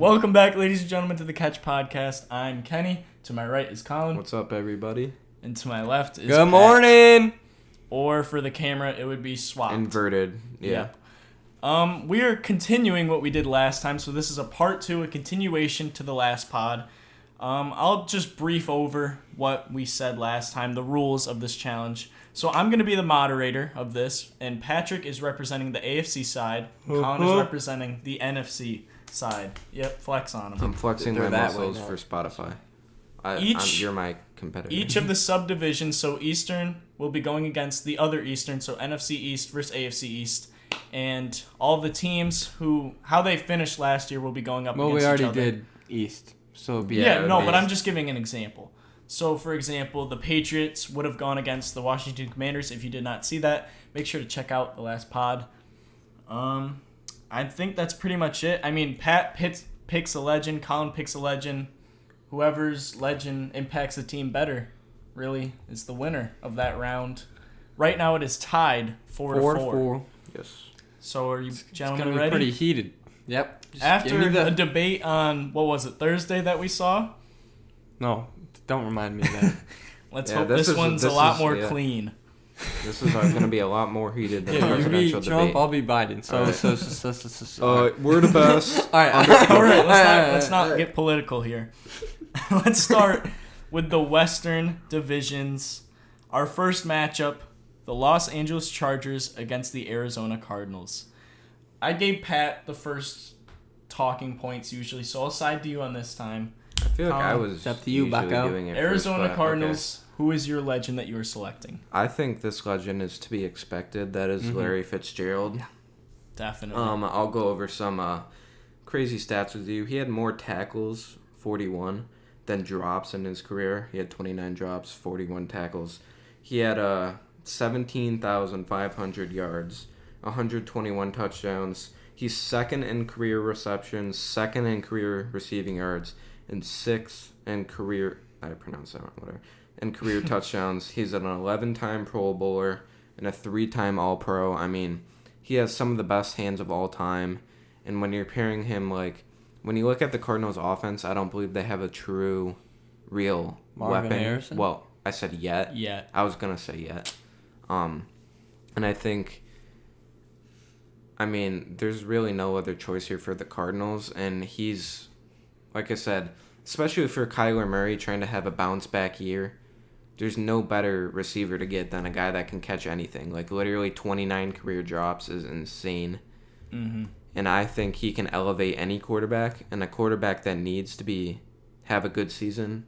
Welcome back, ladies and gentlemen, to the Catch Podcast. I'm Kenny. To my right is Collin. What's up, everybody? And to my left is Good Pat. morning. Or for the camera, it would be swapped. Inverted. Yeah. We are continuing what we did last time, so this is a part 2, a continuation to the last pod. I'll just brief over what we said last time, the rules of this challenge. So I'm going to be the moderator of this, and Patrick is representing the AFC side. Collin is representing the NFC side. Yep, flex on him. I'm flexing my muscles for Spotify. You're my competitor. Each of the subdivisions, so Eastern will be going against the other Eastern, so NFC East versus AFC East. And all the teams how they finished last year will be going up against each other. Well, we already did East, so but I'm just giving an example. So, for example, the Patriots would have gone against the Washington Commanders. If you did not see that, make sure to check out the last pod. I think that's pretty much it. I mean, Pat picks a legend, Collin picks a legend. Whoever's legend impacts the team better, really, is the winner of that round. Right now, it is tied 4-4. Yes. So, are you gentlemen ready? It's going to be pretty heated. Yep. After the debate on, what was it, Thursday that we saw? No, don't remind me of that. Let's hope this one's a lot more clean. This is going to be a lot more heated than the presidential debate. Trump, I'll be Biden. We're the best. All right. Let's not get political here. Let's start with the Western divisions. Our first matchup, the Los Angeles Chargers against the Arizona Cardinals. I gave Pat the first talking points usually, so I'll side to you on this time. I feel like I was up to you, Bucko. doing it Arizona first, Cardinals, okay. Who is your legend that you are selecting? I think this legend is to be expected. That is Larry Fitzgerald. Yeah, definitely. I'll go over some crazy stats with you. He had more tackles, 41, than drops in his career. He had 29 drops, 41 tackles. He had 17,500 yards, 121 touchdowns. He's second in career receptions, second in career receiving yards, and sixth in career... I pronounced that wrong, whatever. In career touchdowns. He's an 11-time Pro Bowler and a 3-time All-Pro. I mean, he has some of the best hands of all time. And when you're pairing him, when you look at the Cardinals' offense, I don't believe they have a true, real weapon. Harrison? Well, I said yet. Yet. I was going to say yet. And I think... I mean, there's really no other choice here for the Cardinals, and he's, like I said, especially for Kyler Murray trying to have a bounce-back year, there's no better receiver to get than a guy that can catch anything. Literally 29 career drops is insane. Mm-hmm. And I think he can elevate any quarterback, and a quarterback that needs to have a good season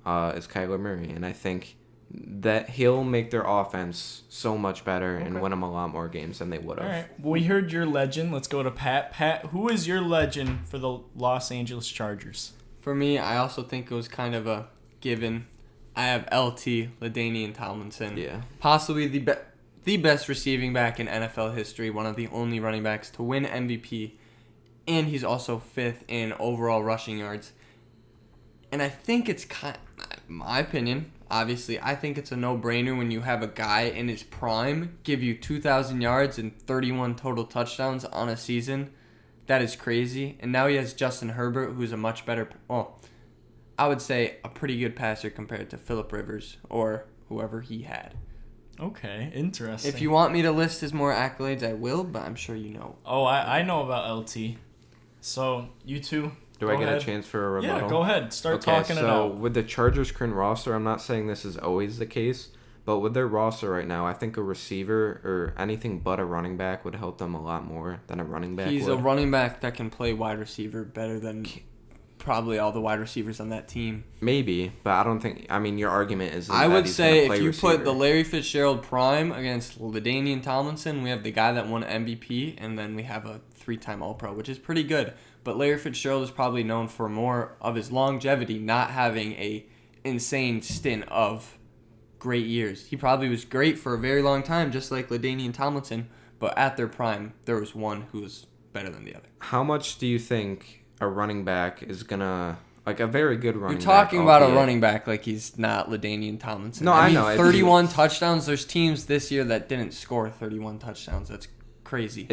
is Kyler Murray, and I think that he'll make their offense so much better and win them a lot more games than they would have. All right. Well, we heard your legend. Let's go to Pat. Pat, who is your legend for the Los Angeles Chargers? For me, I also think it was kind of a given. I have LT, LaDainian Tomlinson. Yeah. Possibly the best receiving back in NFL history, one of the only running backs to win MVP, and he's also 5th in overall rushing yards. And I think it's my opinion, obviously, I think it's a no-brainer when you have a guy in his prime give you 2,000 yards and 31 total touchdowns on a season. That is crazy. And now he has Justin Herbert, who's a much better, I would say a pretty good passer compared to Phillip Rivers or whoever he had. Okay, interesting. If you want me to list his more accolades, I will, but I'm sure you know. Oh, I know about LT. So, you two... Do I get a chance for a rebuttal? Yeah, go ahead. Start talking it out. So, with the Chargers' current roster, I'm not saying this is always the case, but with their roster right now, I think a receiver or anything but a running back would help them a lot more than a running back He's would. a running back that can play wide receiver better than probably all the wide receivers on that team. Maybe, but I don't think... I mean, your argument is I would say if you receiver. put the Larry Fitzgerald prime against LaDainian Tomlinson, we have the guy that won MVP, and then we have a 3-time All-Pro, which is pretty good. But Larry Fitzgerald is probably known for more of his longevity, not having a insane stint of great years. He probably was great for a very long time, just like LaDainian Tomlinson, but at their prime, there was one who was better than the other. How much do you think a running back is going to... a very good running back. You're talking about a running back like he's not LaDainian Tomlinson. No, I know. 31 touchdowns. There's teams this year that didn't score 31 touchdowns. That's crazy.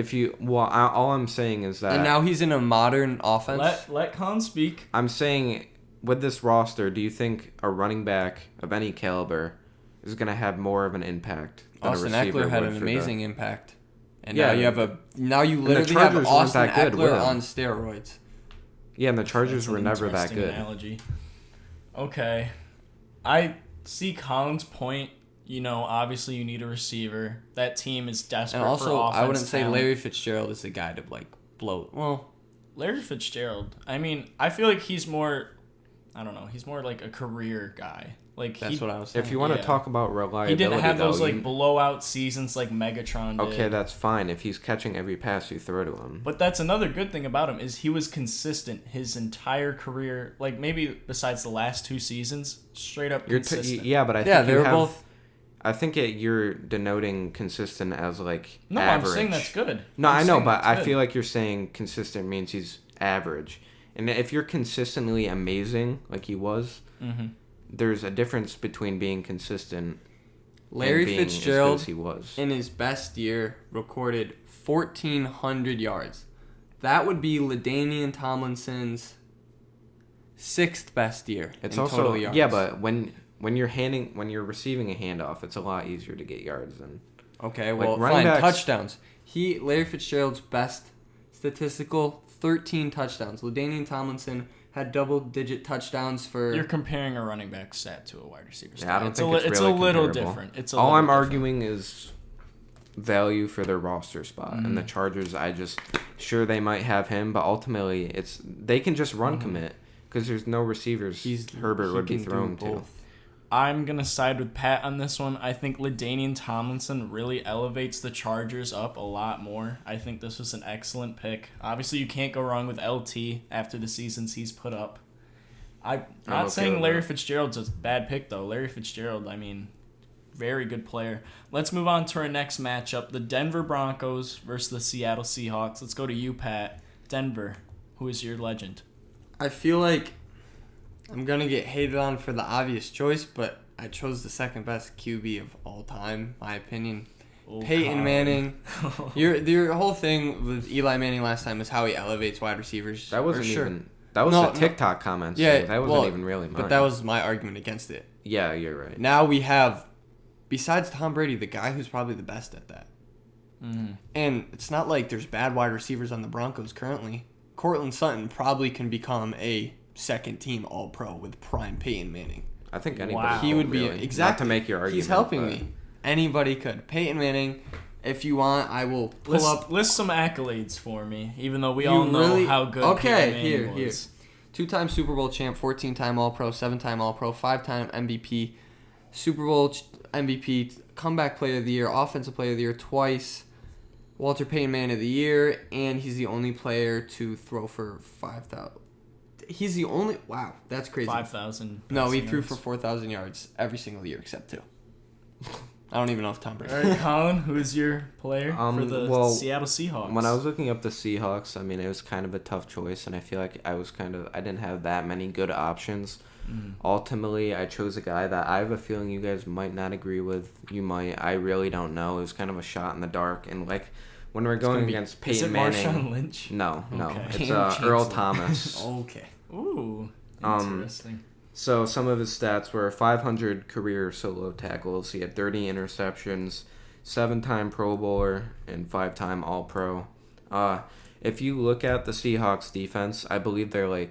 All I'm saying is that. And now he's in a modern offense. Let Collin speak. I'm saying with this roster, do you think a running back of any caliber is going to have more of an impact than Austin a receiver Eckler had would an for amazing impact. And Yeah, now you the literally have Chargers weren't Austin that good with Eckler him. on steroids. Yeah, and the Chargers That's an were never that interesting good. Analogy. Okay. I see Collin's point. Obviously you need a receiver. That team is desperate And for also, offense I wouldn't say talent. Larry Fitzgerald is the guy to bloat. Well, Larry Fitzgerald. I mean, I feel like he's more. I don't know. He's more like a career guy. Like that's what I was saying. If you want to talk about reliability, he didn't have those though, blowout seasons like Megatron did. Okay, that's fine if he's catching every pass you throw to him. But that's another good thing about him is he was consistent his entire career. Like maybe besides the last 2 seasons, straight up consistent. But I think they were both. I think you're denoting consistent as No, average. I'm saying that's good. No, I know, but I good. feel like you're saying consistent means he's average. And if you're consistently amazing, like he was, there's a difference between being consistent Larry and being Fitzgerald, as good as he was. in his best year, recorded 1,400 yards. That would be LaDainian Tomlinson's 6th best year It's in also total yards. yeah, but when you're receiving a handoff, it's a lot easier to get yards than. Okay, Like, well, running fine. backs- Touchdowns. Larry Fitzgerald's best statistical 13 touchdowns. LaDainian Tomlinson had double-digit touchdowns for. You're comparing a running back stat to a wide receiver stat. Yeah, I don't think it's it's a really little comparable. different. It's All I'm arguing is value for their roster spot, and the Chargers. Sure they might have him, but ultimately they can just run commit because there's no receivers. Herbert would be thrown to. I'm going to side with Pat on this one. I think LaDainian Tomlinson really elevates the Chargers up a lot more. I think this was an excellent pick. Obviously, you can't go wrong with LT after the seasons he's put up. I'm not saying Larry Fitzgerald's a bad pick, though. Larry Fitzgerald, very good player. Let's move on to our next matchup, the Denver Broncos versus the Seattle Seahawks. Let's go to you, Pat. Denver, who is your legend? I feel like I'm going to get hated on for the obvious choice, but I chose the second best QB of all time, my opinion. Peyton Manning. Your whole thing with Eli Manning last time is how he elevates wide receivers. That wasn't even. That was a TikTok comment. So yeah, that wasn't even really mine. But that was my argument against it. Yeah, you're right. Now we have, besides Tom Brady, the guy who's probably the best at that. And it's not like there's bad wide receivers on the Broncos currently. Cortland Sutton probably can become a second-team All-Pro with prime Peyton Manning. I think anybody. Wow. He would be really. exactly. Not to make your argument. He's helping me. Anybody could. Peyton Manning. If you want, I will pull up. List some accolades for me, even though we You all know really- how good Okay, Peyton Manning here. was. 2-time Super Bowl champ, 14-time All-Pro, 7-time All-Pro, 5-time MVP, Super Bowl MVP, Comeback Player of the Year, Offensive Player of the Year twice, Walter Payton Man of the Year, and he's the only player to throw for 5,000. He's the only. Wow, that's crazy. 5,000. No, he threw for 4,000 yards every single year except 2. I don't even know if Tom Brady. All right, Collin, who is your player for the Seattle Seahawks? When I was looking up the Seahawks, it was kind of a tough choice, and I feel like I didn't have that many good options. Ultimately, I chose a guy that I have a feeling you guys might not agree with. You might. I really don't know. It was kind of a shot in the dark, and when we're going against Peyton Manning. Is it Marshawn Lynch? No. Okay. It's Earl Thomas. Okay. Ooh, interesting. So some of his stats were 500 career solo tackles. He had 30 interceptions, 7-time Pro Bowler, and 5-time All-Pro. If you look at the Seahawks defense, I believe they're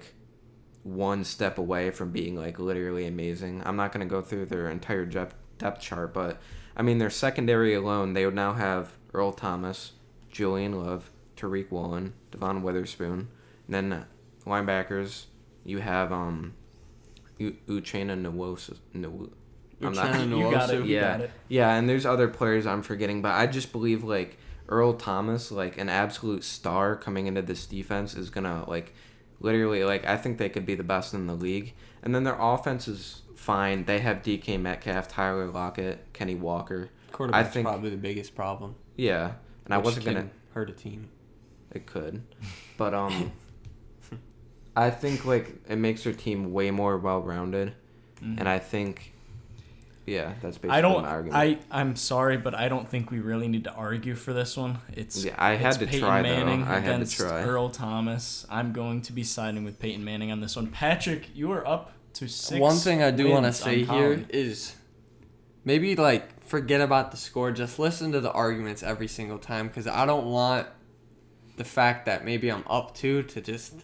one step away from being literally amazing. I'm not going to go through their entire depth chart, but their secondary alone, they would now have Earl Thomas, Julian Love, Tariq Woolen, Devon Witherspoon, and then linebackers, you have Uchenna Nwosu. You got it. You got it. Yeah, and there's other players I'm forgetting, but I just believe Earl Thomas, an absolute star coming into this defense, is gonna literally I think they could be the best in the league. And then their offense is fine. They have DK Metcalf, Tyler Lockett, Kenny Walker. Quarterback's probably the biggest problem. Yeah, and I wasn't gonna hurt a team. It could, but I think it makes their team way more well-rounded, and I think Yeah, that's basically I don't. my argument. I'm sorry, but I don't think we really need to argue for this one. It's Yeah, I had to Peyton try, though. Manning I had to against try. Earl Thomas. I'm going to be siding with Peyton Manning on this one. Patrick, you are up to 6. One thing I do want to wins on say here Collin. is maybe like forget about the score. Just listen to the arguments every single time because I don't want the fact that maybe I'm up to just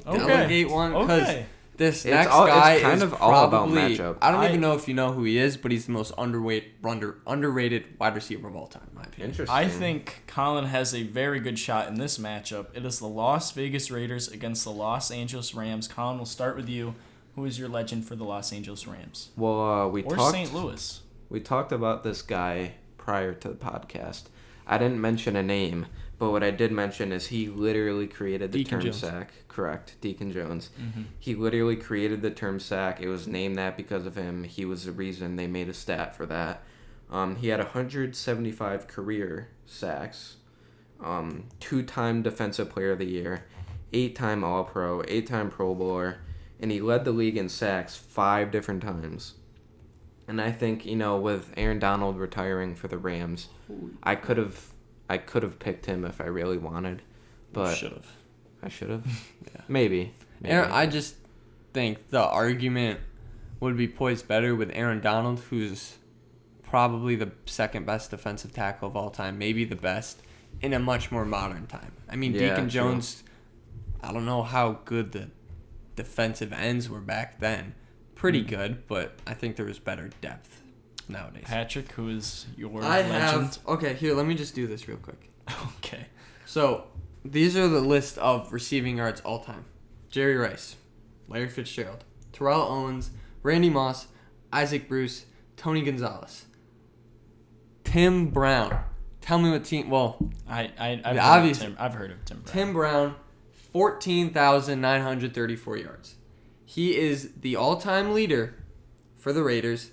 delegate one because Okay. this It's next all- it's guy kind is of all about probably matchup. I don't even know if you know who he is, but he's the most underrated wide receiver of all time, in my opinion. Interesting. I think Collin has a very good shot in this matchup. It is the Las Vegas Raiders against the Los Angeles Rams. Collin, we'll start with you. Who is your legend for the Los Angeles Rams? Well, Or St. Louis? We talked about this guy prior to the podcast. I didn't mention a name, but what I did mention is he literally created the Deacon term Jones. sack. Correct, Deacon Jones. Mm-hmm. He literally created the term sack. It was named that because of him. He was the reason they made a stat for that. He had 175 career sacks, 2-time Defensive Player of the Year, 8-time All-Pro, 8-time Pro Bowler, and he led the league in sacks 5 different times. And I think, with Aaron Donald retiring for the Rams, I could have picked him if I really wanted, but Should have. I should have. Yeah. Maybe. Aaron, I just think the argument would be poised better with Aaron Donald, who's probably the second best defensive tackle of all time, maybe the best, in a much more modern time. I mean, Yeah, Deacon true. Jones, I don't know how good the defensive ends were back then. Pretty good, but I think there was better depth nowadays. Patrick, who is your I legend? have... Okay, here, let me just do this real quick. Okay. So, these are the list of receiving yards all time. Jerry Rice, Larry Fitzgerald, Terrell Owens, Randy Moss, Isaac Bruce, Tony Gonzalez, Tim Brown. Tell me what team... Well, I've heard of Tim Brown. Tim Brown, 14,934 yards. He is the all-time leader for the Raiders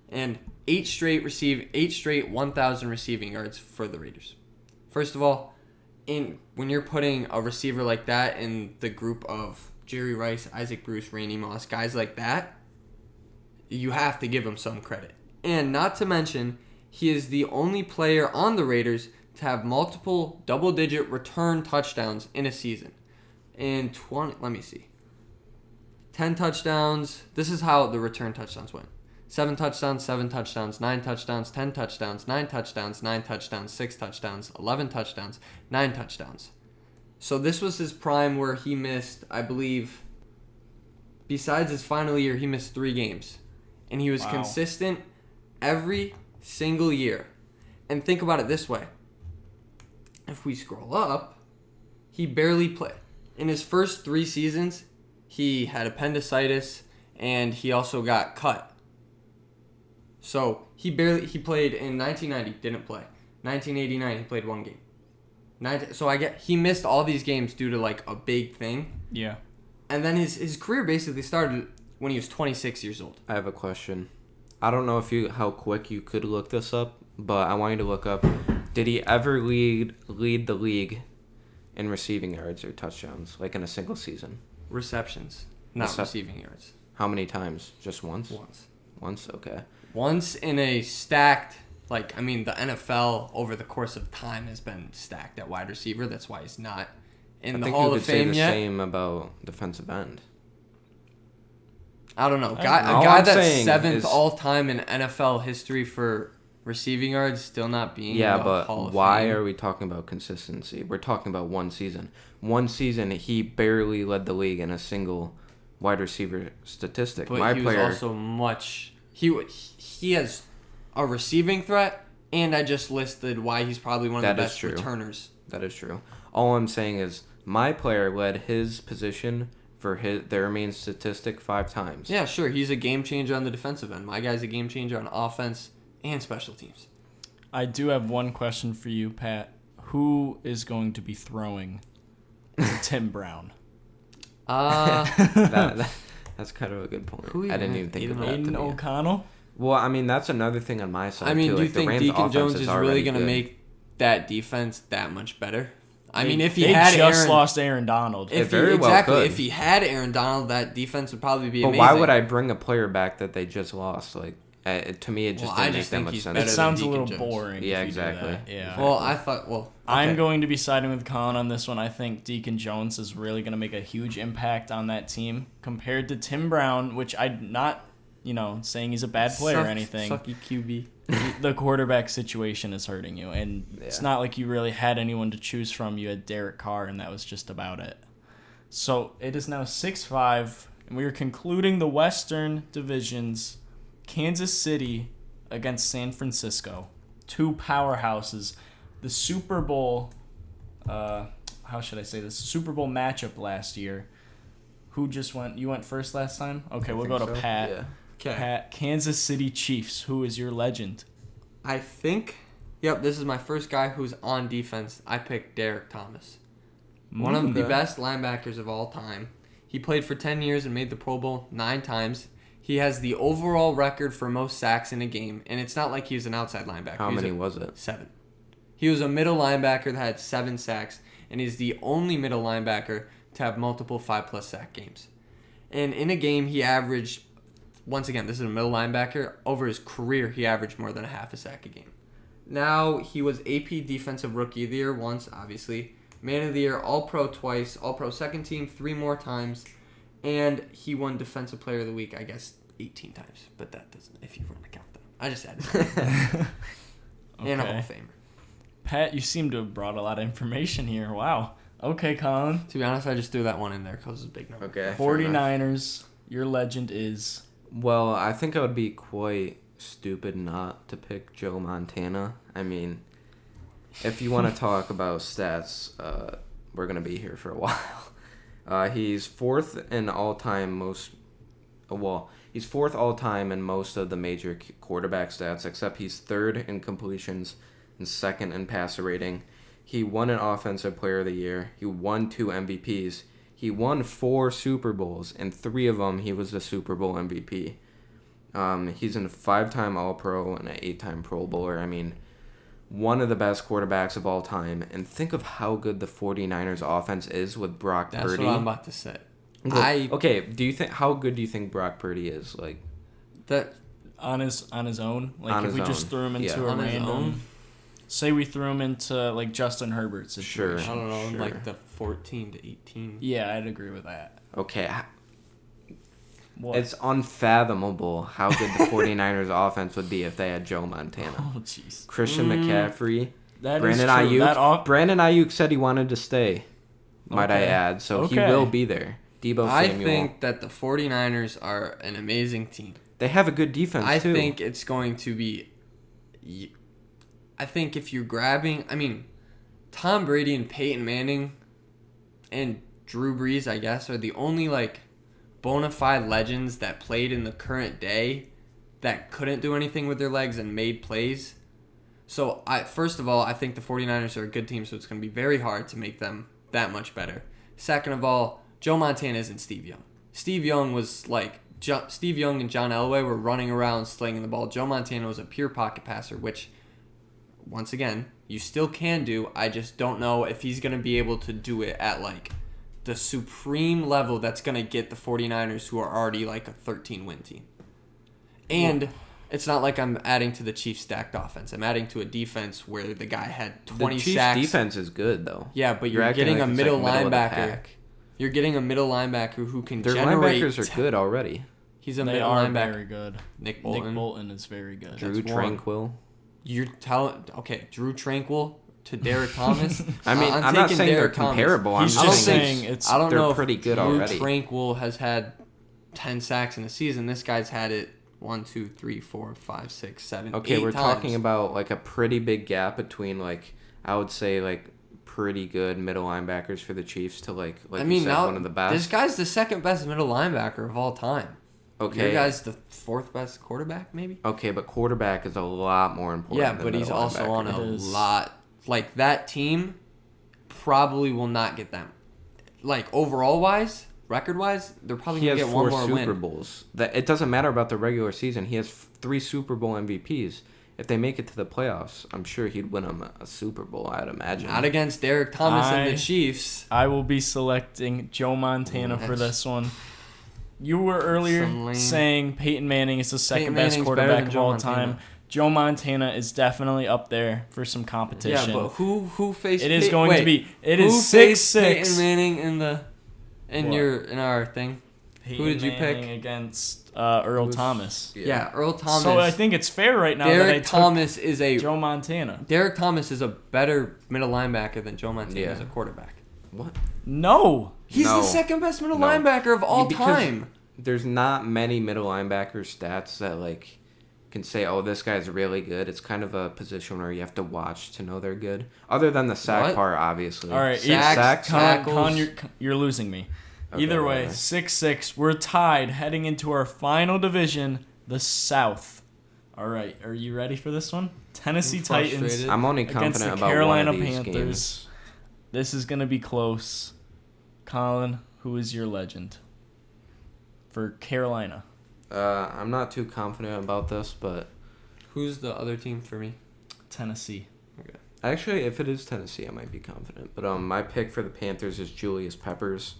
and 8 straight 1,000 receiving yards for the Raiders. First of all, when you're putting a receiver like that in the group of Jerry Rice, Isaac Bruce, Randy Moss, guys like that, you have to give him some credit. And not to mention, he is the only player on the Raiders to have multiple double-digit return touchdowns in a season. In 10 touchdowns. This is how the return touchdowns went. 7 touchdowns, 7 touchdowns, 9 touchdowns, 10 touchdowns, 9 touchdowns, 9 touchdowns, 6 touchdowns, 11 touchdowns, 9 touchdowns. So this was his prime where he missed, I believe, besides his final year, he missed 3 games. And he was consistent every single year. And think about it this way. If we scroll up, he barely played. In his first 3 seasons, he had appendicitis and he also got cut. So he played in 1990, didn't play. 1989, he played 1 game. He missed all these games due to like a big thing. Yeah. And then his career basically started when he was 26 years old. I have a question. I don't know how quick you could look this up, but I want you to look up, did he ever lead the league in receiving yards or touchdowns, like in a single season? Receptions, not receiving yards. How many times? Just once? Once, okay. Once in a stacked, the NFL over the course of time has been stacked at wide receiver. That's why he's not in the Hall of Fame yet. I think you could say the same about defensive end. I don't know. A All guy I'm that's saying 7th is- all time in NFL history for receiving yards still not being in the Hall of why Fame. are we talking about consistency? We're talking about one season. One season, he barely led the league in a single wide receiver statistic. But he was also much... He has a receiving threat, and I just listed why he's probably one of the best returners. That is true. All I'm saying is my player led his position for their main statistic 5 times. Yeah, sure. He's a game changer on the defensive end. My guy's a game changer on offense and special teams. I do have one question for you, Pat. Who is going to be throwing to Tim Brown? That's kind of a good point. Who I didn't even think of that. Aiden O'Connell? Well, I mean, that's another thing on my side, I mean, too. do you Like, think the Rams' Deacon offense Jones is really already going to good. make that defense that much better? I mean, if they he had just Aaron, lost Aaron Donald. It very well could. If he had Aaron Donald, that defense would probably be But amazing. why would I bring a player back that they just lost? Like, To me, it just Well, I didn't make just that think much he's sense. better It than sounds a Deacon little Jones. boring. Yeah, if you do exactly. that. Yeah. Exactly. Well, I thought. Well, okay. I'm going to be siding with Collin on this one. I think Deacon Jones is really going to make a huge impact on that team compared to Tim Brown, which I'm not, saying he's a bad player or anything. Sucky QB. The quarterback situation is hurting you, and it's not like you really had anyone to choose from. You had Derek Carr, and that was just about it. So it is now 6-5, and we are concluding the Western divisions. Kansas City against San Francisco, 2 powerhouses. The Super Bowl, how should I say this? Super Bowl matchup last year. Who just went? You went first last time? Okay, we'll go to Pat. Yeah. Okay. Pat, Kansas City Chiefs. Who is your legend? I think. Yep, this is my first guy who's on defense. I picked Derek Thomas. One of the best linebackers of all time. He played for 10 years and made the Pro Bowl 9 times. He has the overall record for most sacks in a game, and it's not like he was an outside linebacker. How many was it? 7. He was a middle linebacker that had 7 sacks, and he's the only middle linebacker to have multiple 5+ sack games. And in a game, he averaged, once again, this is a middle linebacker, over his career, he averaged more than a half a sack a game. Now, he was AP Defensive Rookie of the Year once, obviously. Man of the Year, All-Pro twice, All-Pro second team 3 more times. And he won Defensive Player of the Week, I guess, 18 times. But that doesn't, if you want to count them. I just added it. And a Hall of Famer. Pat, you seem to have brought a lot of information here. Wow. Okay, Colin. To be honest, I just threw that one in there because it's a big number. Okay. 49ers, your legend is... Well, I think I would be quite stupid not to pick Joe Montana. I mean, if you want to talk about stats, we're going to be here for a while. He's fourth all-time in most of the major quarterback stats, except he's third in completions and second in passer rating. He won an Offensive Player of the Year. He won 2 MVPs. He won 4 Super Bowls, and 3 of them he was the Super Bowl MVP. He's a 5-time All-Pro and an 8-time Pro Bowler. I mean, one of the best quarterbacks of all time. And think of how good the 49ers offense is with Brock Purdy. That's what I'm about to say. Okay, how good do you think Brock Purdy is? Like that on his own? Like on if we his just own. threw him into Yeah. a On his random... own? Say we threw him into like Justin Herbert's situation. I don't know, Sure. like the 14 to 18. Yeah, I'd agree with that. Okay, What? it's unfathomable how good the 49ers offense would be if they had Joe Montana. Oh, jeez. Christian McCaffrey, That Brandon is true. Ayuk. Brandon Ayuk said he wanted to stay, might I Okay. add. So he Okay. will be there. Debo I Samuel. think that the 49ers are an amazing team. They have a good defense, I too. think it's going to be... I think if you're grabbing... I mean, Tom Brady and Peyton Manning and Drew Brees, I guess, are the only, bona fide legends that played in the current day that couldn't do anything with their legs and made plays. So, first of all, I think the 49ers are a good team, so it's going to be very hard to make them that much better. Second of all, Joe Montana isn't Steve Young. Steve Young was Steve Young and John Elway were running around slinging the ball. Joe Montana was a pure pocket passer, which, once again, you still can do. I just don't know if he's going to be able to do it at, the supreme level that's going to get the 49ers, who are already, a 13-win team. And it's not like I'm adding to the Chiefs' stacked offense. I'm adding to a defense where the guy had 20 the Chiefs' sacks. defense is good, though. Yeah, but you're acting getting like a it's, middle middle of the linebacker. pack. You're getting a middle linebacker who can Their generate... linebackers are good already. He's a They middle are linebacker. very good. Nick Bolton. Nick Bolton is very good. Drew That's one. Tranquil. You're telling... Okay, Drew Tranquil to Derek Thomas. I mean, I'm not taking saying they're Derek Thomas. comparable. He's I'm just saying saying it's... I don't they're know if pretty good Drew already. Tranquil has had 10 sacks in a season. This guy's had it 1, 2, 3, 4, 5, 6, 7, Okay, 8 we're times. talking about a pretty big gap between I would say pretty good middle linebackers for the Chiefs to I you mean, said, now one of the best. this guy's the second best middle linebacker of all time. Okay. Your guy's the 4th best quarterback, maybe? Okay, but quarterback is a lot more important. Yeah, than but he's middle also on linebacker. a It is. lot. That team probably will not get them. Overall wise, record wise, they're probably He going to has get one 4 more Super win. Bowls. That it doesn't matter about the regular season. He has 3 Super Bowl MVPs. If they make it to the playoffs, I'm sure he'd win them a Super Bowl, I'd imagine. Not against Derek Thomas and I- the Chiefs. I will be selecting Joe Montana for That's- this one. You were earlier Some lame- saying Peyton Manning is the second Peyton best Manning's better quarterback than of Joe all Montana. time. Joe Montana is definitely up there for some Yeah, competition. but who faced? It is Pey- going wait, to be. It who is faced 6-6. Peyton Manning in What? our thing? Peyton Who did you pick? Manning against Earl Thomas. Yeah, Earl Thomas. So I think it's fair right now that I Derek took Thomas is a Joe Montana. Derek Thomas is a better middle linebacker than Joe Montana as a quarterback. What? No. He's No. the second best middle No. linebacker of all Because time. There's not many middle linebacker stats that like can say, oh, this guy's really good. It's kind of a position where you have to watch to know they're good. Other than the sack What? part, obviously. All right, Sacks, tackles. Con, you're losing me. Okay, Either way, whatever. 6-6. We're tied heading into our final division, the South. All right, are you ready for this one? Tennessee I'm Titans frustrated. I'm only against confident the about Carolina one of these Panthers. games. This is gonna be close. Colin, who is your legend for Carolina? I'm not too confident about this, but Who's the other team for me? Tennessee. actually, if it is Tennessee, I might be confident. But my pick for the Panthers is Julius Peppers.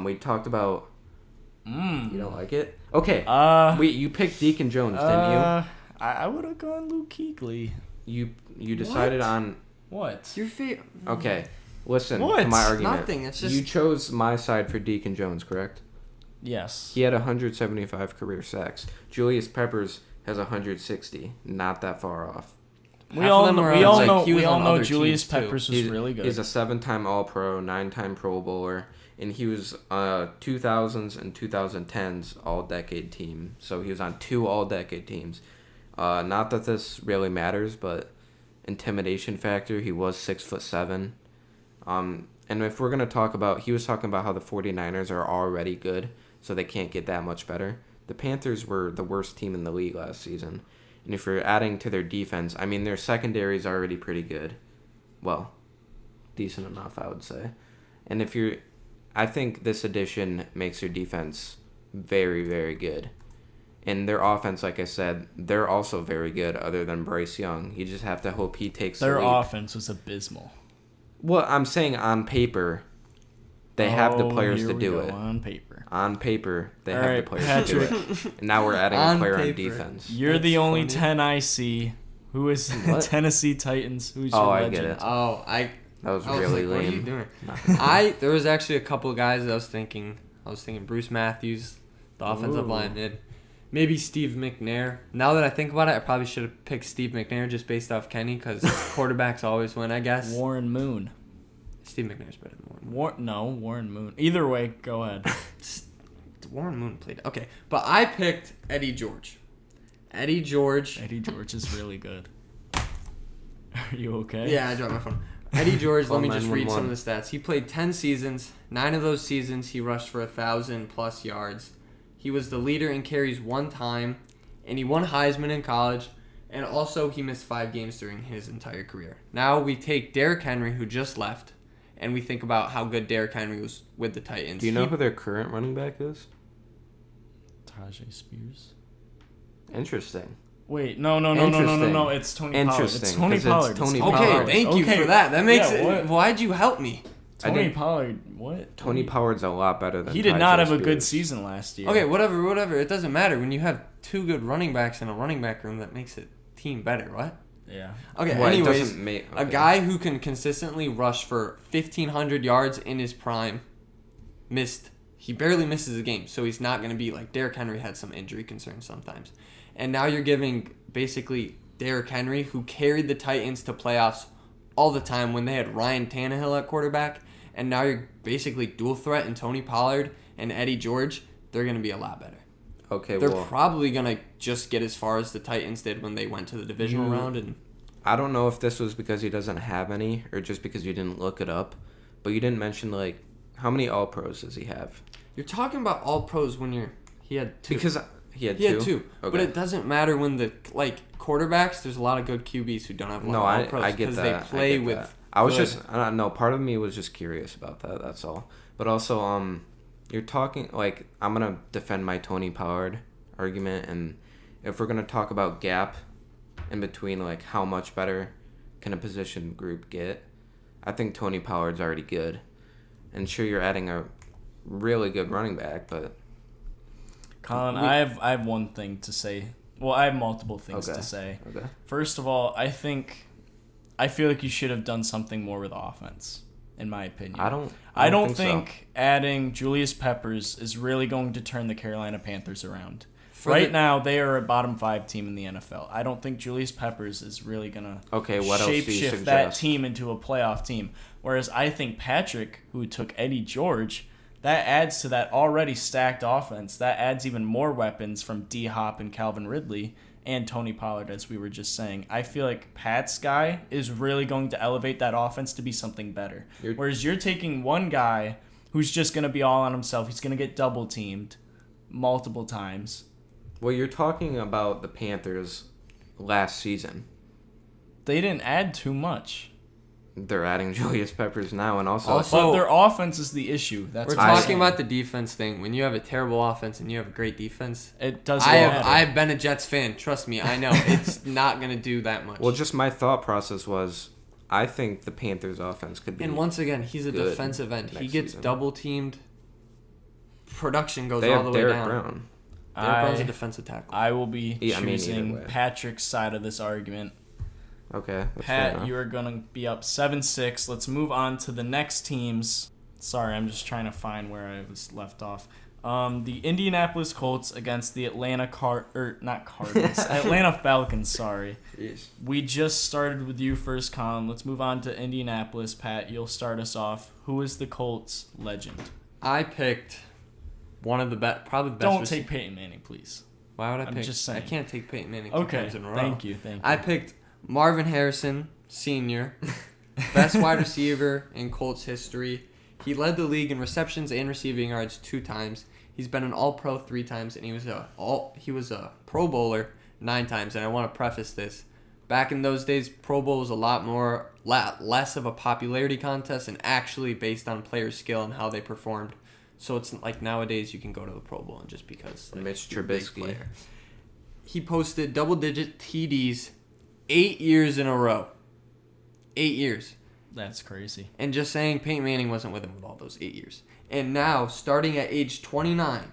We talked about. You don't like it? Okay. Wait, you picked Deacon Jones, didn't I would have gone Luke Kuechly. you? You decided on. What? Your favorite? Okay, listen What? to my argument. Nothing. It's just You chose my side for Deacon Jones, correct? Yes. He had 175 career sacks. Julius Peppers has 160. Not that far off. We Half all of them know. were We on, all like, know. he was We all on know other Julius teams, too. Peppers was really good. He's a 7-time All-Pro, 9-time Pro Bowler, and he was 2000s and 2010s All-Decade team. So he was on 2 All-Decade teams. Not that this really matters, but intimidation factor, he was 6'7". And if we're gonna talk about, he was talking about how the 49ers are already good, so they can't get that much better. The Panthers were the worst team in the league last season. And if you're adding to their defense, I mean, their secondary is already pretty good. Well, decent enough, I would say. And I think this addition makes their defense very, very good. And their offense, like I said, they're also very good other than Bryce Young. You just have to hope he takes Their the leap. offense was abysmal. Well, I'm saying on paper, they have the players here to we do go, it. On paper. On paper, they All have right, the players to do it. And now we're adding a On player on paper. defense. You're That's the only funny. 10 I see. Who is What? Tennessee Titans? Who's Oh, your I legend? get it. Oh, That was I was really like, what are you lame. doing? Nothing. There was actually a couple of guys that I was thinking. Bruce Matthews, the offensive Ooh. line mid. Maybe Steve McNair. Now that I think about it, I probably should have picked Steve McNair just based off Kenny because quarterbacks always win, I guess. Warren Moon. Steve McNair's better than Warren. Warren Moon. Either way, go ahead. Warren Moon played. Okay, but I picked Eddie George. Eddie George. Eddie George is really good. Are you okay? Yeah, I dropped my phone. Eddie George, let me Call just read some 911. of the stats. He played 10 seasons. 9 of those seasons, he rushed for 1,000+ yards. He was the leader in carries 1 time, and he won Heisman in college, and also he missed 5 games during his entire career. Now we take Derrick Henry, who just left, and we think about how good Derrick Henry was with the Titans. Do you know who their current running back is? Tajay Spears. Interesting. Wait, no. Interesting. It's Tony Pollard. It's Interesting, Tony 'cause it's Pollard. Tony Okay, Pollard. thank you Okay. for that. That makes Yeah, it. what? Why'd you help me? Tony Pollard. What? Tony Pollard's a lot better than He did Tajay not have a good Spears. season last year. Okay, whatever. It doesn't matter when you have 2 good running backs in a running back room. That makes it team better. What? Yeah. Okay. Well, it anyways, doesn't make- a okay. guy who can consistently rush for 1,500 yards in his prime he barely misses a game, so he's not going to be like Derrick Henry had some injury concerns sometimes. And now you're giving basically Derrick Henry, who carried the Titans to playoffs all the time when they had Ryan Tannehill at quarterback, and now you're basically dual threat in Tony Pollard and Eddie George. They're going to be a lot better. Okay, They're well, probably going to just get as far as the Titans did when they went to the divisional round. And I don't know if this was because he doesn't have any or just because you didn't look it up, but you didn't mention, like, how many All-Pros does he have? you're talking about all pros when he had 2. Because he had He two? had 2, Okay. but it doesn't matter when quarterbacks. There's a lot of good QBs who don't have a lot No, of I all-pros get because that. they play I get with. that. I was good- just, I don't know, part of me was just curious about that, that's all. But also, you're talking, like, I'm going to defend my Tony Pollard argument, and if we're going to talk about gap in between, like, how much better can a position group get, I think Tony Pollard's already good. And sure, you're adding a really good running back, but Collin, I have one thing to say. Well, I have multiple things Okay. to say. Okay. First of all, I feel like you should have done something more with offense, in my opinion. I don't think think adding Julius Peppers is really going to turn the Carolina Panthers around. For Right the- now, they are a bottom 5 team in the NFL. I don't think Julius Peppers is really gonna Okay, what else do you shape-shift that suggest? team into a playoff team. Whereas I think Patrick, who took Eddie George, that adds to that already stacked offense. That adds even more weapons from D-Hop and Calvin Ridley and Tony Pollard, as we were just saying. I feel like Pat's guy is really going to elevate that offense to be something better. Whereas you're taking one guy who's just going to be all on himself. He's going to get double-teamed multiple times. Well, you're talking about the Panthers last season. They didn't add too much. They're adding Julius Peppers now, and also But their offense is the issue. That's We're what I'm talking saying. about the defense thing. When you have a terrible offense and you have a great defense, It doesn't I matter. have been a Jets fan. Trust me, I know it's not gonna do that much. well, just my thought process was, I think the Panthers' offense could be. And once again, he's a good defensive end. He next gets season. double teamed. Production goes they all have the way Derek down. Brown. Derek Brown's a defensive tackle. I will be Yeah, I mean, either choosing way. Patrick's side of this argument. Okay, that's fair Pat, enough. you are going to be up 7-6. Let's move on to the next teams. Sorry, I'm just trying to find where I was left off. The Indianapolis Colts against the Atlanta Atlanta Falcons, sorry. Jeez. We just started with you first, Collin. Let's move on to Indianapolis. Pat, you'll start us off. Who is the Colts legend? I picked one of the best, probably the best. Don't take Peyton Manning, please. Why would I I'm pick? just saying. I can't take Peyton Manning 2 Okay, times in a row. thank you. I picked Marvin Harrison, Sr., best wide receiver in Colts history. He led the league in receptions and receiving yards 2 times. He's been an All-Pro 3 times, and he was a Pro Bowler 9 times. And I want to preface this: back in those days, Pro Bowl was a lot less of a popularity contest, and actually based on player skill and how they performed. So it's like nowadays you can go to the Pro Bowl and just because Mitch you're a big Trubisky. player. He posted double-digit TDs 8 years in a row. 8 years. That's crazy. And just saying, Peyton Manning wasn't with him with all those 8 years. And now, starting at age 29,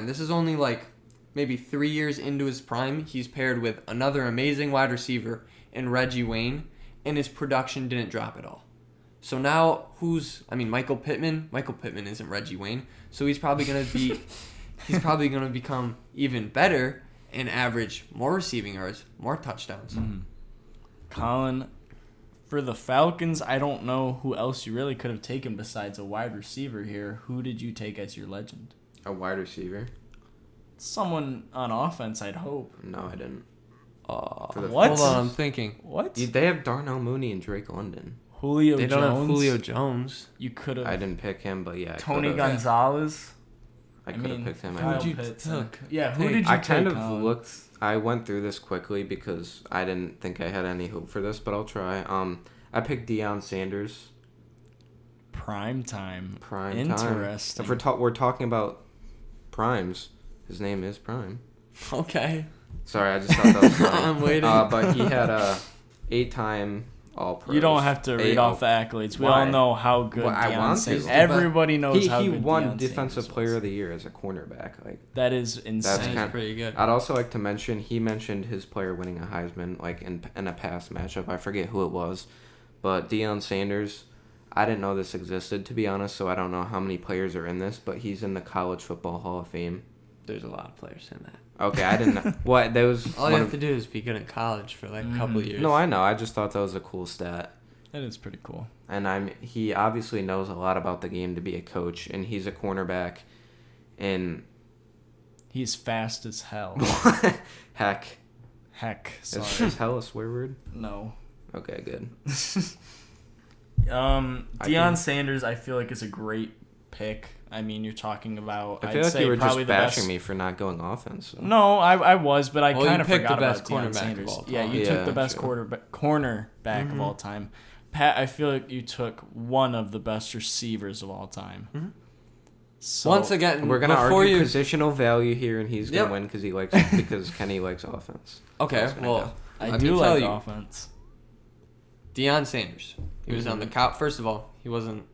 this is only like maybe 3 years into his prime, he's paired with another amazing wide receiver in Reggie Wayne, and his production didn't drop at all. So now, Michael Pittman? Michael Pittman isn't Reggie Wayne, so he's probably going to become even better and average more receiving yards, more touchdowns. Mm-hmm. Collin, for the Falcons, I don't know who else you really could have taken besides a wide receiver here. Who did you take as your legend? A wide receiver? Someone on offense, I'd hope. No, I didn't. What? Hold on, I'm thinking. What? They have Darnell Mooney and Drake London. Julio They Jones. don't have Julio Jones. You could I have. didn't pick him, but yeah. Tony Gonzalez. I could have picked him. Kyle Who'd you Pitts. took? Yeah, who Take? did you I take? kind of Collin? looked. I went through this quickly because I didn't think I had any hope for this, but I'll try. I picked Deion Sanders. Prime time. Prime time. Interesting. If we're talking about primes, his name is Prime. Okay. Sorry, I just thought that was funny. I'm waiting. But he had a 8-time All-Pro. You don't have to read off the accolades. We Why? all know how good Well, I Deion want Sanders. to. Everybody knows how He good won Deion Defensive Sanders Player was. of the Year as a cornerback. Like That is insane. That's That's kind- pretty good. I'd also like to mention he mentioned his player winning a Heisman like in a past matchup. I forget who it was, but Deion Sanders. I didn't know this existed, to be honest, so I don't know how many players are in this, but he's in the College Football Hall of Fame. There's a lot of players in that. Okay, I didn't know. What? That was All you have to do is be good at college for like a couple of years. No, I know. I just thought that was a cool stat. That is pretty cool. And he obviously knows a lot about the game to be a coach, and he's a cornerback. And He's fast as hell. heck, Heck, is sorry. hell a swear word? No. Okay, good. Deion Sanders, I feel like is a great pick. I mean, you're talking about. I feel I'd like say you were probably just the bashing best. me for not going offense. So. No, I was, but I Well, kind you of picked forgot the best about Deion cornerback of Sanders. all Yeah, time. you took the best true. cornerback of all time. Pat, I feel like you took one of the best receivers of all time. Mm-hmm. So, Once again, We're gonna before argue you... positional value here, and he's gonna Yep. win because Kenny likes offense. Okay, That's gonna well, go. I let do me tell like you, offense. Deion Sanders. He was on the First of all, he wasn't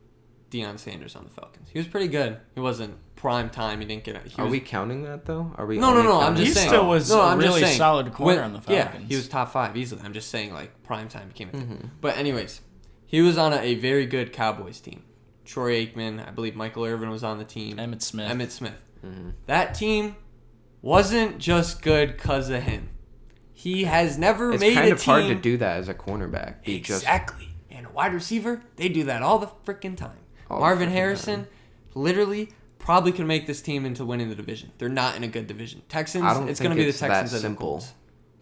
Deion Sanders on the Falcons. He was pretty good. He wasn't prime time. He didn't get it. Are we counting that though? Are we? No. only I'm counting- just saying. He still was No, a I'm just really saying. solid corner on the Falcons. Yeah, he was top 5 easily. I'm just saying, like, prime time became a thing. Mm-hmm. But anyways, he was on a very good Cowboys team. Troy Aikman, I believe Michael Irvin was on the team. Emmitt Smith. Mm-hmm. That team wasn't just good because of him. He has never It's made kind a of team. hard to do that as a cornerback. Be Exactly. And a wide receiver, they do that all the freaking time. All the Marvin freaking Harrison, literally, probably could make this team into winning the division. They're not in a good division. Texans, I don't it's think going to be the it's that Texans and the simple Colts.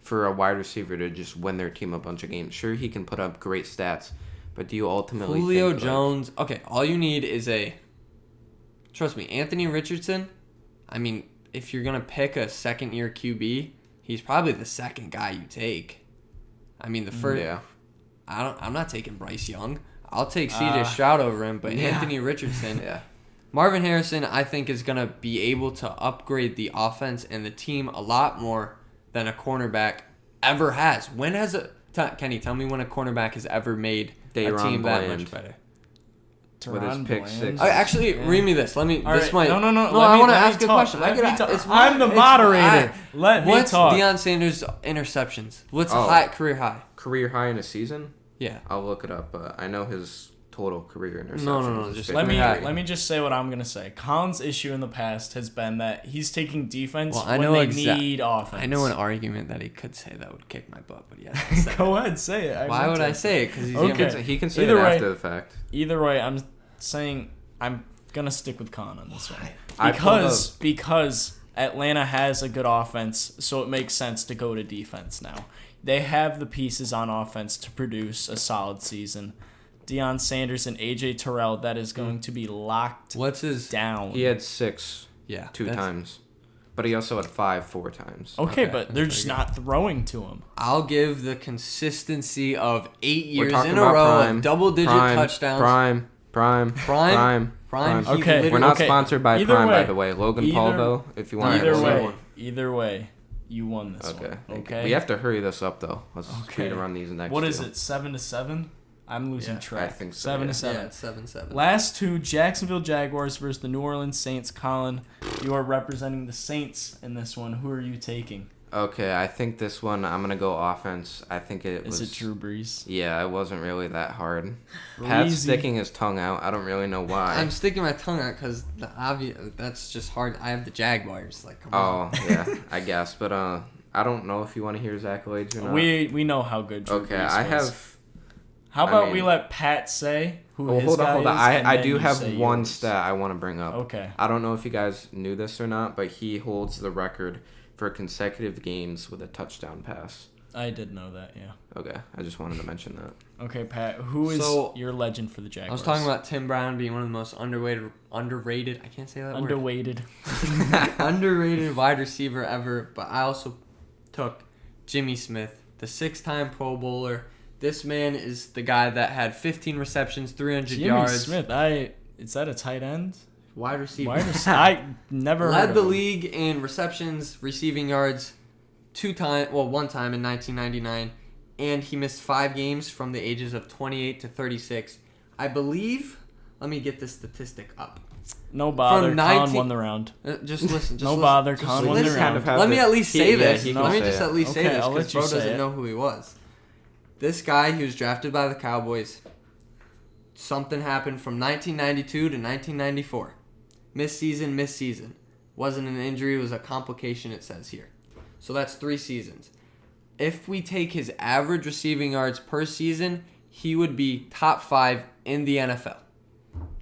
for a wide receiver to just win their team a bunch of games. Sure, he can put up great stats, but do you ultimately Julio think, Jones. Okay, all you need is trust me, Anthony Richardson. I mean, if you're going to pick a second-year QB, he's probably the second guy you take. I mean, the first... Yeah. I'm not taking Bryce Young. I'll take C.J. Stroud over him, but Yeah. Anthony Richardson... Yeah. Marvin Harrison, I think, is going to be able to upgrade the offense and the team a lot more than a cornerback ever has. When has Kenny, tell me when a cornerback has ever made a Daron team that Bland. much better. With his Teron pick Bland. six. Actually, Yeah. read me this. Let me. All This right. might. No. I want to let me ask a talk. question. Let me talk. It's I'm the it's moderator. fine. Let me What's talk. Deion Sanders' interceptions? What's Oh. career high? Career high in a season? Yeah. I'll look it up, but I know his total career interceptions. No, is just 53. Let me just say what I'm gonna say. Colin's issue in the past has been that he's taking defense Well, I when know they exact- need offense. I know an argument that he could say that would kick my butt, but yeah. Go ahead, say it. Why would I say it? Because he's Okay. He can say Either it way- after the fact. Either way, I'm saying I'm gonna stick with Colin on this one I because Atlanta has a good offense, so it makes sense to go to defense now. They have the pieces on offense to produce a solid season. Deion Sanders and AJ Terrell, that is going to be locked What's his? down. He had 6 Yeah. two that's- times, but he also had 5 4 times. Okay, Okay, but they're that's just very not throwing to him. I'll give the consistency of 8 years talking in a about row prime, of double-digit touchdowns. Prime. He Okay, literally- We're not Okay. sponsored by Either Prime, by way. the way. Logan Paul, though, if you want Either to Either way. way, either way, you won this Okay. one. Okay. We have to hurry this up, though. Let's try Okay. to run these next What is two. it? 7-7. I'm losing Yeah, track. I think so, 7 yeah. to Yeah, 7. it's 7-7. Last two, Jacksonville Jaguars versus the New Orleans Saints. Colin, you are representing the Saints in this one. Who are you taking? Okay, I think this one, I'm going to go offense. I think Is it Drew Brees? Yeah, it wasn't really that hard. Pat's Breezy. sticking his tongue out. I don't really know why. I'm sticking my tongue out because the obvious. That's just hard. I have the Jaguars. Like, come on. Oh, yeah, I guess. But I don't know if you want to hear his accolades or not. We know how good Drew Okay, Brees I was. have... How about I we mean- let Pat say who Well, his hold guy on. is, and I then do you have say one yours. stat I want to bring up. Okay. I don't know if you guys knew this or not, but he holds the record for consecutive games with a touchdown pass. I did know that, yeah. Okay, I just wanted to mention that. Okay, Pat, who is So, your legend for the I Jaguars? was talking about Tim Brown being one of the most underrated. I can't say that word. underweighted. Underrated wide receiver ever, but I also took Jimmy Smith, the 6-time Pro Bowler. This man is the guy that had 15 receptions, 300 Jimmy yards. Smith. Is that a tight end? Wide receiver. I never heard Led of the him. league in receptions, receiving yards, one time in 1999, and he missed 5 games from the ages of 28 to 36. I believe. Let me get this statistic up. No bother. From Colin 19 won the round. Just listen. Just No listen, bother, just Colin won listen. the round. Let me at least say this. he can Let me say just it. at least say Okay, this I'll because let you bro say doesn't it. know who he was. This guy, he was drafted by the Cowboys. Something happened from 1992 to 1994. Missed season. Wasn't an injury, it was a complication, it says here. So that's 3 seasons. If we take his average receiving yards per season, he would be top 5 in the NFL.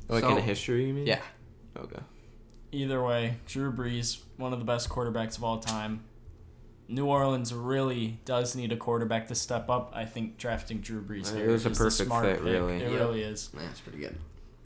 Like So- in history, you mean? Yeah. Okay. Either way, Drew Brees, one of the best quarterbacks of all time. New Orleans really does need a quarterback to step up. I think drafting Drew Brees It here was a is the perfect smart fit, pick. really. It Yep. really is. That's pretty good.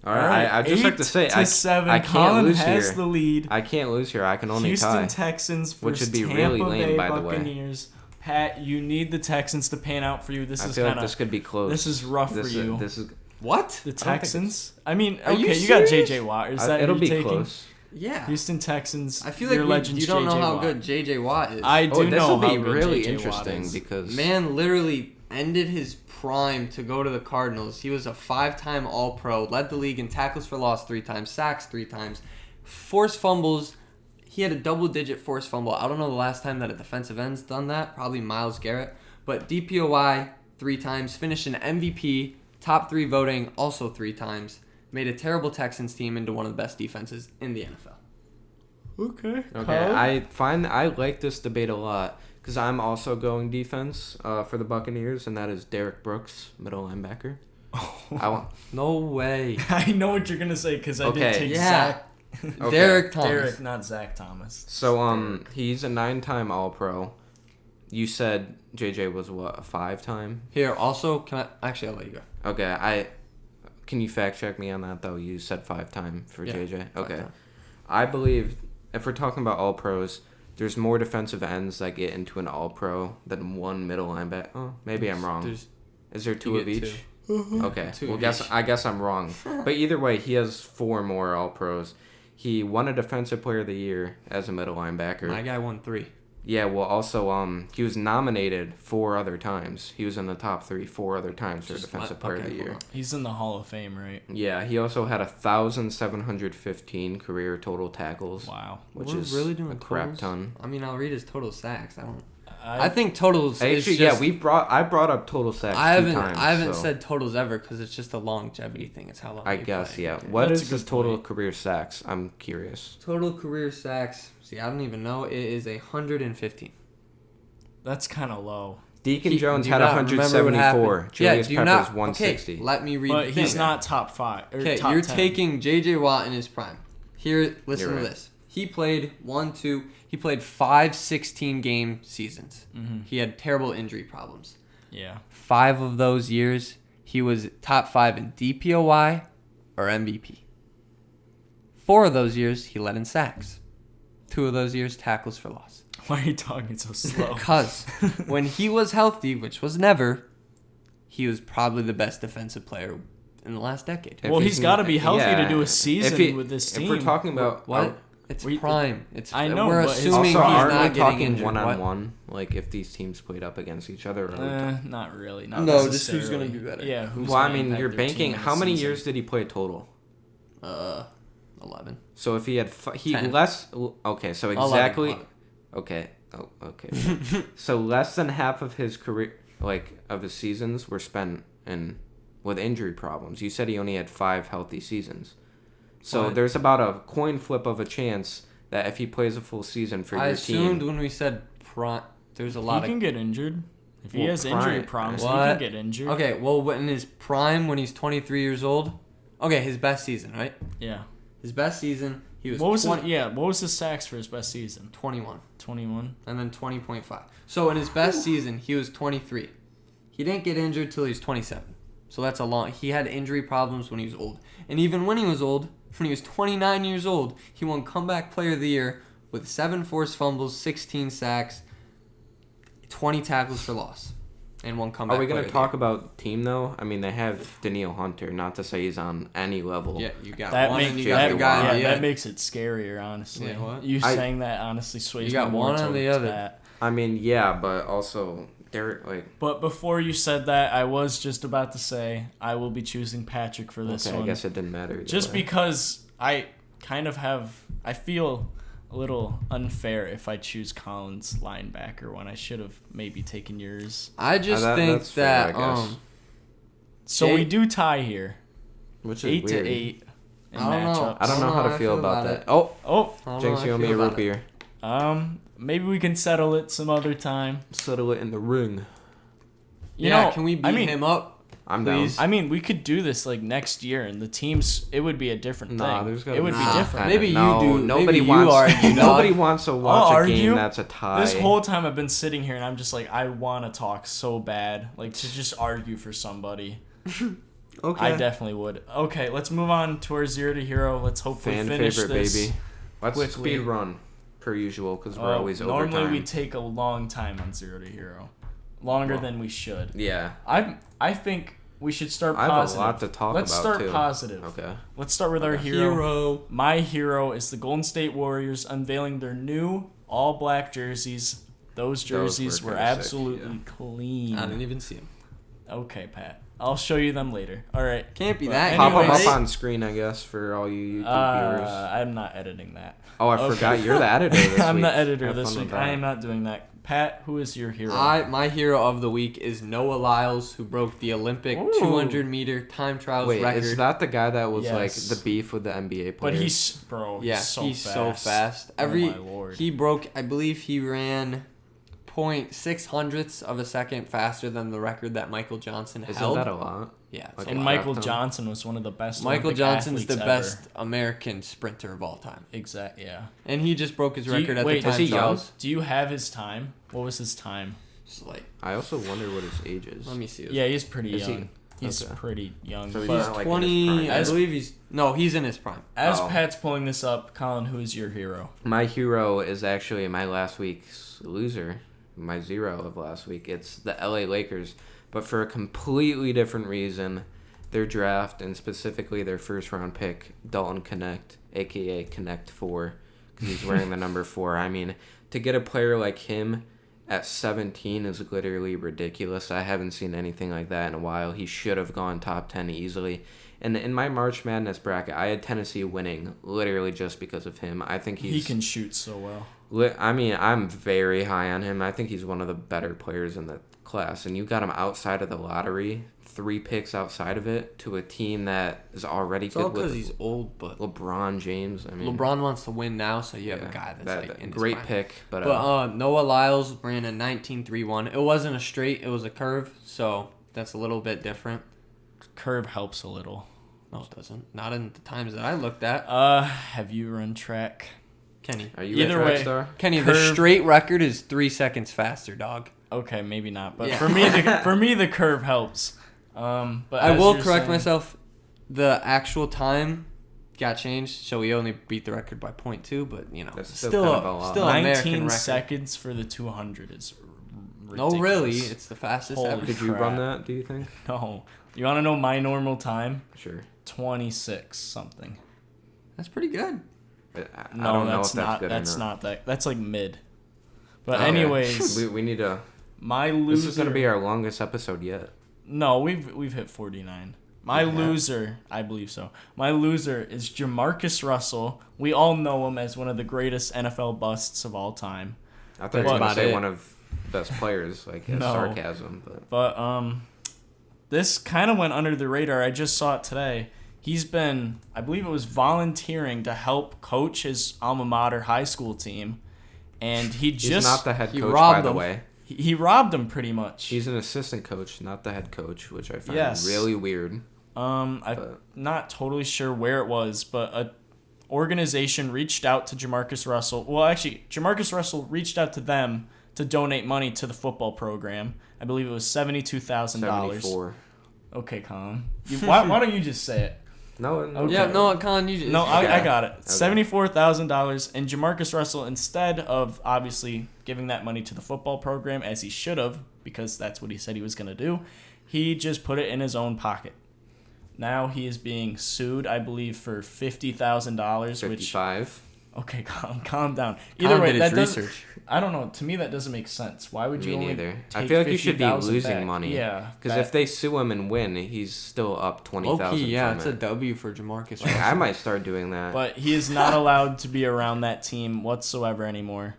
All right. I'd just like to say, 8-7. I can't Colin lose has here. the lead. I can't lose here. I can only Houston tie. Texans Which versus would be Tampa really lame, Bay by the way. Buccaneers. Pat, you need the Texans to pan out for you. This I is feel kind like of this could be close. this is rough for This you. This is. What? The I don't think Texans. I mean, Are you okay, you got serious? JJ Watt. Is that It'll who be you're taking? close. Yeah. Houston Texans. I feel like your legend's you don't know JJ how Watt. good J.J. Watt is. I do This know will how be good really JJ Watt interesting is. because Man literally ended his prime to go to the Cardinals. He was a 5-time All-Pro, led the league in tackles for loss 3 times, sacks 3 times, Forced fumbles. He had a double-digit forced fumble. I don't know the last time that a defensive end's done that. Probably Myles Garrett. But DPOY 3 times. Finished an MVP. Top 3 voting also 3 times. Made a terrible Texans team into one of the best defenses in the NFL. Okay. I like this debate a lot because I'm also going defense for the Buccaneers, and that is Derek Brooks, middle linebacker. No way. I know what you're gonna say because I did take Yeah. Zach. Okay. Derek Thomas. Derek, not Zach Thomas. So he's a 9-time All-Pro. You said JJ was what, a 5-time? Here, also, I'll let you go. Okay, can you fact check me on that though? You said 5-time for JJ. Okay, 5-time. I believe if we're talking about All Pros, there's more defensive ends that get into an All Pro than one middle linebacker. Oh, maybe I'm wrong. Is there 2 of each? Okay, I guess I'm wrong. But either way, he has 4 more All Pros. He won a Defensive Player of the Year as a middle linebacker. My guy won 3. Yeah, well, also, he was nominated 4 other times. He was in the top 3 4 other times for Defensive Player of the Year. He's in the Hall of Fame, right? Yeah, he also had 1,715 career total tackles. Wow. Which is really doing a crap totals? ton. I mean, I'll read his total sacks. I think totals. Actually, I brought up total sacks two times. I haven't said totals ever because it's just a longevity thing. It's how long. I you guess, play. yeah. Okay. What That's is a his good total point. career sacks? I'm curious. Total career sacks. See, I don't even know. It is 115. That's kind of low. Deacon Jones do had not remember what 174. happened. Julius do you Peppers not, 160. Okay, let me read. But the he's thing. not top 5. Okay, top you're 10. taking J.J. Watt in his prime. Here, listen You're to right. this. He played 5 16-game seasons. Mm-hmm. He had terrible injury problems. Yeah. 5 of those years, he was top 5 in DPOY or MVP. 4 of those years, he led in sacks. 2 of those years, tackles for loss. Why are you talking so slow? Because when he was healthy, which was never, he was probably the best defensive player in the last decade. Well, he's got to be healthy to do a season with this team. If we're talking about What? It's prime. I know, We're but it's assuming he's also, aren't not we getting talking injured. one-on-one? Like if these teams played up against each other? Not really. Not No, just who's necessarily. gonna be better. Yeah. Who's Well, I gonna mean, impact you're their team banking. in How the many season. years did he play total? 11. So if he had 10. less. Okay, so exactly. 11. Okay. Oh, okay. So less than half of his career, of his seasons, were spent with injury problems. You said he only had 5 healthy seasons. So What? there's about a coin flip of a chance that if he plays a full season for I your assumed team, when we said prime, there's a He lot can of. get injured. If he Well, has injury prime- problems, he What? can get injured. Okay, well, in his prime, when he's 23 years old. Okay, his best season, right? Yeah. His best season, he was What was 20, what was his sacks for his best season? 21. 21. And then 20.5. So in his best season, he was 23. He didn't get injured till he was 27. So that's a long. He had injury problems when he was old. And even when he was old, when he was 29 years old, he won Comeback Player of the Year with 7 forced fumbles, 16 sacks, 20 tackles for loss, and 1 comeback. are we going Player to of the talk about team though? I mean, they have Danielle Hunter. Not to say he's on any level. Year? Yeah, you got That one, makes and you got the guy. on the that end. makes it scarier, honestly. Yeah, what? You saying that honestly sways You got me more one on the towards other. that. I mean, yeah, but also they're But before you said that, I was just about to say I will be choosing Patrick for this okay. one. I guess it didn't matter. either Just way. because I feel a little unfair if I choose Collins linebacker when I should have maybe taken yours. I just That- think that's fair, that I guess. So Jay- we do tie here, Which is 8 weird. to 8 in I don't know. matchups. I don't know how to feel about that. Oh, Oh, I don't know Jinx, how you I owe me a feel root about it. beer. maybe we can settle it some other time. Settle it in the ring. Can we beat I mean, him up? I'm Please. down. I mean, we could do this next year, and the teams. It would be a different Nah, thing. there's gotta It would Nah. be different. Maybe you no, do. Nobody Maybe you wants. argue, nobody dog. wants to watch I'll a argue. game that's a tie. This whole time I've been sitting here, and I'm just like, I want to talk so bad, like to just argue for somebody. Okay. I definitely would. Okay, let's move on to our 0 to hero. Let's hopefully Fan finish favorite, this. Baby. Let's quickly. speed run per usual because we're always normally overtime. we take a long time on 0 to hero, longer Well, than we should. Yeah, I think we should start I have positive. a lot to talk Let's about start too. positive. Okay. Let's start with our hero. My hero is the Golden State Warriors unveiling their new all-black jerseys. Those jerseys were were kinda sick, absolutely yeah. clean. I didn't even see him. Okay, Pat. I'll show you them later. All right. Can't be But that. Pop them anyways- up on screen, I guess, for all you YouTube viewers. I'm not editing that. Oh, I forgot you're the editor this week. I'm the editor Have this fun week. with that. I am not doing that. Pat, who is your hero? My hero of the week is Noah Lyles, who broke the Olympic Ooh. 200-meter time trials Wait, record. is that the guy that was Yes. like the beef with the NBA but players? he's so fast. so fast. Oh my lord. He broke. I believe he ran 0.6 of a second faster than the record that Michael Johnson Isn't held. that a lot? Yeah. it's Like a And lot. Michael Marathon. Johnson was one of the best. Michael Olympic Johnson's the athletes best ever. American sprinter of all time, Yeah. and he just broke his Do you- record at wait, the is time he young? trials. Do you have his time? What was his time? It's like, I also wonder what his age is. let me see. Yeah, he's pretty Is he- young. He's okay. pretty young. So he's but not like in his 20. prime. I As- believe he's in his prime. as Oh. Pat's pulling this up, Colin, who is your hero? My hero is actually my last week's loser, my zero of last week. It's the LA Lakers, but for a completely different reason. Their draft, and specifically their first round pick, Dalton Connect, aka Connect 4, because he's wearing the number 4. I mean, to get a player like him at 17 is literally ridiculous. I haven't seen anything like that in a while. He should have gone top 10 easily. And in my March Madness bracket, I had Tennessee winning literally just because of him. I think He can shoot so well. I mean, I'm very high on him. I think he's one of the better players in the class. And you got him outside of the lottery, 3 picks outside of it, to a team that is already It's all good because with he's old, but LeBron James. I mean, LeBron wants to win now, so you have yeah, a guy that's like in great his prime. pick, but Noah Lyles ran a 19.31. It wasn't a straight; it was a curve, so that's a little bit different. Curve helps a little. No, it doesn't. Not in the times that I looked at. Have you run track? Kenny, are you either a track way- star? Kenny, Curve- the straight record is 3 seconds faster, dog. Okay, maybe not. But Yeah. for me, the curve helps. But I as will you're correct saying- myself. The actual time got changed, so we only beat the record by 0.2, but That's still still kind of a lot. still American 19 record. seconds for the 200 is No, ridiculous. really, it's the fastest Holy ever. Could you crap. run that, do you think? No. You want to know my normal time? Sure. 26 something. That's pretty good. I No, don't know that's if that's not. good That's or not. not that. That's like mid. But Okay. anyways, we need to. my loser. This is gonna be our longest episode yet. No, we've hit 49. My Yeah. loser, I believe so. My loser is Jamarcus Russell. We all know him as one of the greatest NFL busts of all time. I thought you were That's gonna about say it. one of the best players, like as No. sarcasm, but But this kind of went under the radar. I just saw it today. He's been, I believe it was volunteering to help coach his alma mater high school team, and he he's just not the head he coach, robbed by the them. way. he robbed him pretty much. He's an assistant coach, not the head coach, which I find Yes. really weird. I'm But- not totally sure where it was, but a organization reached out to Jamarcus Russell. Well, actually, Jamarcus Russell reached out to them to donate money to the football program. I believe it was $72,000. 74. Okay, Colin. Why don't you just say it? No, Okay. Yeah, no, Colin, you just... No, I Okay. got it. $74,000, and Jamarcus Russell, instead of obviously giving that money to the football program as he should have, because that's what he said he was going to do, he just put it in his own pocket. Now he is being sued, I believe, for $50,000, which 55. okay, calm down. Colin Either way, did his that doesn't. research. I don't know. To me, that doesn't make sense. Why would you Me only neither. I take feel like you should be 50,000 losing back? money. Yeah, Because if they sue him and win, he's still up 20,000. Okay, yeah, from it's it. a W for Jamarcus Like, Russell. I might start doing that. But he is not allowed to be around that team whatsoever anymore.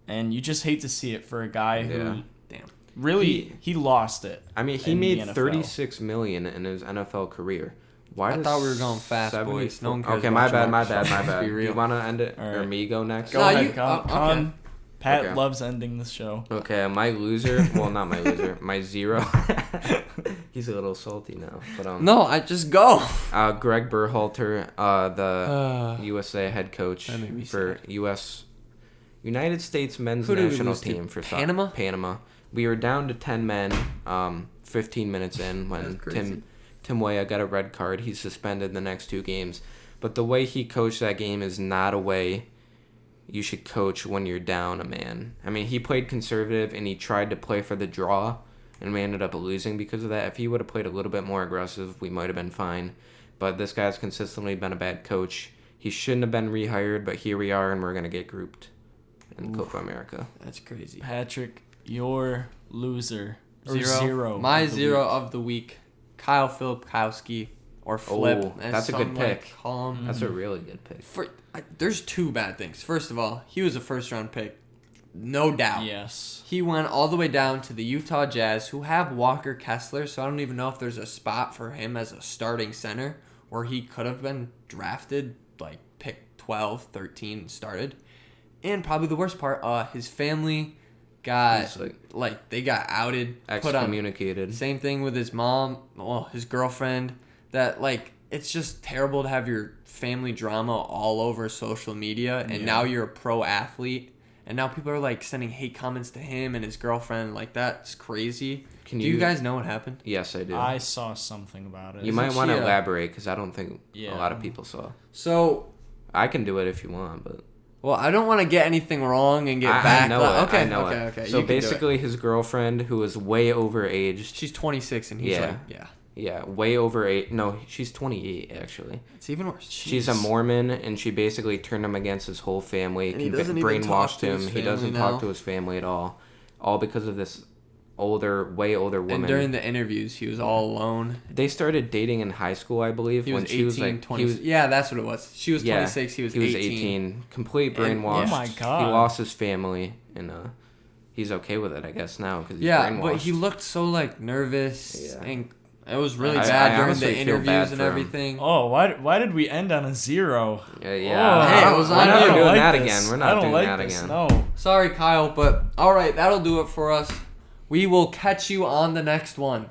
And you just hate to see it for a guy Yeah. who Damn. really he lost it. I mean, he in the made NFL. $36 million in his NFL career. Why I does thought we were going fast, 74 boys. No one cares Okay, my about bad, my Jamarcus bad, my Russell, bad. let's be Do real. you want to end it? All Or right. me go next? Go No, ahead, you- Colin. okay. Colin, Pat Okay. loves ending the show. Okay, my loser. Well, not my loser. My zero. He's a little salty now, but No, I just go. Greg Berhalter, the USA head coach That made me for United States men's Who did we national lose to? team for Panama? Panama. We were down to 10 men. 15 minutes in when That's crazy. Tim Weah got a red card. He's suspended the next 2 games. But the way he coached that game is not a way you should coach when you're down a man. I mean, he played conservative and he tried to play for the draw, and we ended up losing because of that. If he would have played a little bit more aggressive, we might have been fine. But this guy's consistently been a bad coach. He shouldn't have been rehired, but here we are, and we're going to get grouped in Copa America. That's crazy. Patrick, your loser. Or Zero. zero. My of the zero week. of the week Kyle Filipkowski or Flip. Oh, as that's a good some like pick. call him. That's a really good pick. There's two bad things. First of all, he was a first-round pick. No doubt. Yes. He went all the way down to the Utah Jazz, who have Walker Kessler, so I don't even know if there's a spot for him as a starting center where he could have been drafted, like pick 12, 13, and started. And probably the worst part, his family got, He's they got outed, put on. excommunicated. Same thing with his mom, his girlfriend, that, it's just terrible to have your family drama all over social media, and now you're a pro athlete. And now people are sending hate comments to him and his girlfriend. That's crazy. Do you guys know what happened? Yes, I do. I saw something about it. You might want to elaborate because I don't think a Yeah. lot of people saw. So, I can do it if you want, but well, I don't want to get anything wrong and get back. I know it. Okay, I know it. okay. So you can do it. basically, his girlfriend, who was way overaged. She's 26 and he's Yeah, way over eight. No, she's 28 actually. It's even worse. She's a Mormon, and she basically turned him against his whole family. And he doesn't even talk brainwashed to his him. He family doesn't now. talk to his family at all because of this way older woman. And during the interviews, he was all alone. They started dating in high school, I believe. He was when 18, she was 20. he was, yeah, that's what it was. She was yeah, 26. He was 18. Complete And- brainwashed. Oh my God. He lost his family, and he's okay with it, I guess, now because he's Yeah, brainwashed. but he looked so nervous Yeah. and it was really I bad during honestly the feel bad interviews and for him. everything. Oh, why did we end on a 0? Yeah. Oh, Hey, it was we're on never you. doing like that this. again. We're I not don't doing like that this. again. No. Sorry, Kyle, but all right, that'll do it for us. We will catch you on the next one.